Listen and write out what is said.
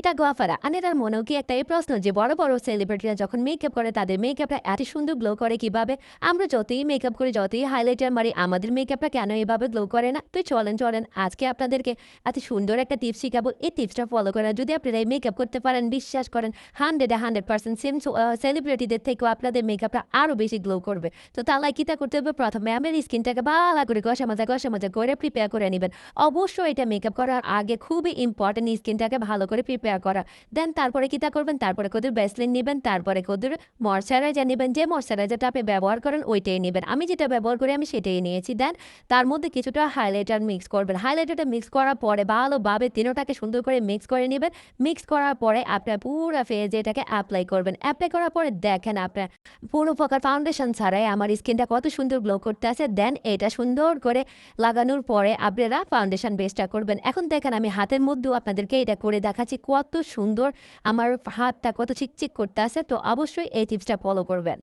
এটা গোয়াফারা আনেরার মনেও কি একটা এই প্রশ্ন যে বড় বড় সেলিব্রিটিরা যখন মেকআপ করে তাদের মেকআপটা এত সুন্দর গ্লো করে কিভাবে? আমরা যতই মেকআপ করি যতই হাইলাইটার মারি আমাদের মেকআপটা কেন এভাবে গ্লো করে না? তো চলেন আজকে আপনাদেরকে এত সুন্দর একটা টিপস শিখাবো। এই টিপসটা ফলো করে যদি আপনারা এই মেকআপ করতে পারেন বিশ্বাস করেন 100% সেম সেলিব্রিটিদের থেকেও আপনাদের মেকআপটা আরো বেশি গ্লো করবে। তো তাহলে কিতা করতে হবে? প্রথমে আমার স্কিনটাকে ভালো করে ঘষা মাজা করে প্রিপেয়ার করে নেবেন। অবশ্যই এটা মেকআপ করার আগে খুবই ইম্পর্টেন্ট স্কিনটাকে ভালো করে প্রিপেয়ার করা। দেন তারপরে কিতা করবেন? তারপরে কদুর ভ্যাসলিন নিবেন, তারপরে কদুর ময়েশ্চারাইজার নিবেন। যে ময়েশ্চারাইজারটা আপনি ব্যবহার করেন ওইটাই নিবেন। আমি যেটা ব্যবহার করি আমি সেটাই নিয়েছি। দেন তার মধ্যে কিছুটা হাইলাইটার মিক্স করবেন। হাইলাইটারটা মিক্স করার পরে ভালোভাবে তিনোটাকে সুন্দর করে মিক্স করে নিবেন। মিক্স করার পরে আপনার পুরা ফেজে এটাকে এপ্লাই করবেন। এপ্লাই করার পরে দেখেন আপনার কোনো প্রকার ফাউন্ডেশন ছাড়াই আমার স্কিনটা কত সুন্দর গ্লো করতে আছে। দেন এটা সুন্দর করে লাগানোর পরে আপনারা ফাউন্ডেশন বেসটা করবেন। এখন দেখেন আমি হাতের মধ্যেও আপনাদেরকে এটা করে দেখাচ্ছি কত সুন্দর আমার হাতটা কত চিকচিক করতে আছে। তো অবশ্যই এই টিপসটা ফলো করবেন।